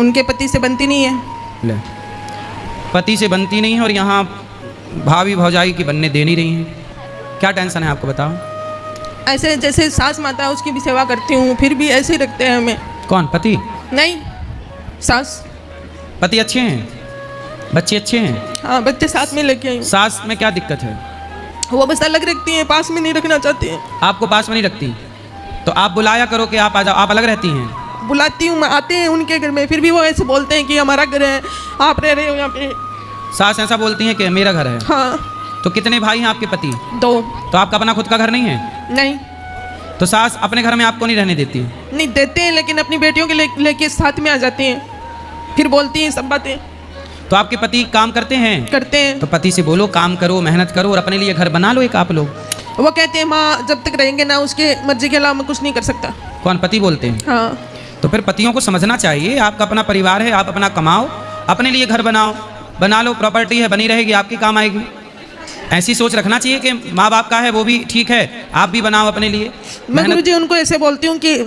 उनके पति से बनती नहीं है। ले, पति से बनती नहीं है और यहाँ भाभी भौजाई की बनने दे नहीं रही हैं। क्या टेंशन है आपको, बताओ। ऐसे जैसे सास माता है उसकी भी सेवा करती हूँ, फिर भी ऐसे ही रखते हैं हमें। कौन, पति? नहीं, सास। पति अच्छे हैं, बच्चे अच्छे हैं? हाँ, बच्चे साथ में लेके आई हूँ। सास में क्या दिक्कत है? वो बस अलग रखती हैं, पास में नहीं रखना चाहती हैं। आपको पास में नहीं रखती तो आप बुलाया करो कि आप आ जाओ। आप अलग रहती हैं? बुलाती हूँ मैं, आते हैं उनके घर में, फिर भी वो ऐसे बोलते हैं कि हमारा घर है, आप रह रहे हो यहाँ पे। सास ऐसा बोलती हैं कि मेरा घर है? हाँ। तो कितने भाई हैं आपके पति? 2। तो आपका अपना खुद का घर नहीं है? नहीं। तो सास अपने घर में आपको नहीं रहने देती? नहीं देते हैं, लेकिन अपनी बेटियों के लेके साथ में आ जाती हैं, फिर बोलती हैं सब बातें। तो आपके पति काम करते हैं? करते हैं। तो पति से बोलो काम करो, मेहनत करो और अपने लिए घर बना लो एक आप लोग। वो कहते हैं माँ जब तक रहेंगे ना उसके मर्जी के अलावा मैं कुछ नहीं कर सकता। कौन, पति बोलते हैं? हाँ। तो फिर पतियों को समझना चाहिए, आपका अपना परिवार है, आप अपना कमाओ, अपने लिए घर बनाओ, बना लो, प्रॉपर्टी है बनी रहेगी, आपकी काम आएगी। ऐसी सोच रखना चाहिए कि माँ बाप का है वो भी ठीक है, आप भी बनाओ अपने लिए। मैं गुरुजी उनको ऐसे बोलती हूँ कि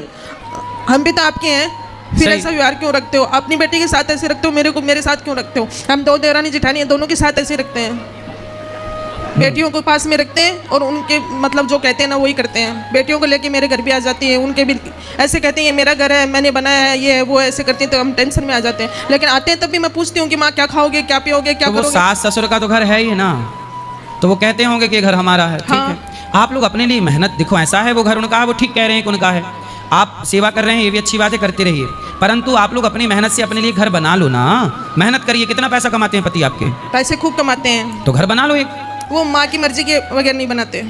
हम भी तो आपके हैं, फिर ऐसा व्यवहार क्यों रखते हो? अपनी बेटी के साथ ऐसे रखते हो, मेरे साथ क्यों रखते हो? हम 2 देवरानी जेठानी हैं, दोनों के साथ ऐसे रखते हैं, बेटियों को पास में रखते हैं और उनके मतलब जो कहते हैं ना वही करते हैं। बेटियों को लेके मेरे घर भी आ जाती है, उनके भी ऐसे कहते हैं ये मेरा घर है, मैंने बनाया है, ये है वो, ऐसे करती हैं, तो हम टेंशन में आ जाते हैं। लेकिन आते हैं तब भी मैं पूछती हूँ कि माँ क्या खाओगे, क्या पियोगे, क्या तो वो करोगे? सास ससुर का तो घर है ही ना, तो वो कहते होंगे कि घर हमारा है। ठीक हाँ। है, आप लोग अपने लिए मेहनत, देखो ऐसा है वो घर उनका है, वो ठीक कह रहे हैं कि उनका है, आप सेवा कर रहे हैं, ये भी अच्छी बात है, करते रहिए, परंतु आप लोग अपनी मेहनत से अपने लिए घर बना लो ना। मेहनत करिए। कितना पैसा कमाते हैं पति आपके? पैसे खूब कमाते हैं। तो घर बना लो एक। वो माँ की मर्जी के बगैर नहीं बनाते।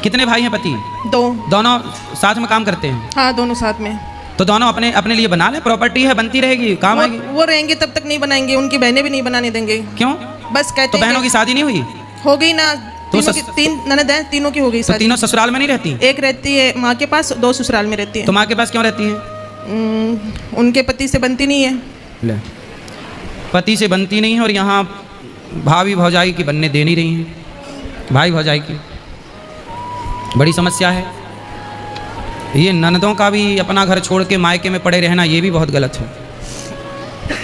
कितने भाई हैं पति? 2। दोनों साथ में काम करते हैं? हाँ, दोनों साथ में। तो दोनों अपने अपने लिए बना ले, प्रॉपर्टी है बनती रहेगी, काम आएगी। वो रहेंगे तब तक नहीं बनाएंगे, उनकी बहनें भी नहीं बनाने देंगे। क्यों? बस कहते तो हैं बहनों की शादी नहीं हुई? हो गई ना, तो तीनों की 3 ननद हैं, तीनों की हो गई तो शादी। तीनों ससुराल में नहीं रहती? एक रहती है माँ के पास, 2 ससुराल में रहती है। तो माँ के पास क्यों रहती है? उनके पति से बनती नहीं है। ले, पति से बनती नहीं है और यहाँ भाभी भौजाई की बनने दे नहीं रही हैं। भाई भौजाई की बड़ी समस्या है। ये ननदों का भी अपना घर छोड़ के मायके में पड़े रहना, ये भी बहुत गलत है।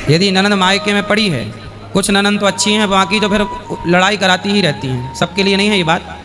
यदि ननद मायके में पड़ी है, कुछ ननद तो अच्छी हैं, बाकी तो फिर लड़ाई कराती ही रहती हैं। सबके लिए नहीं है ये बात।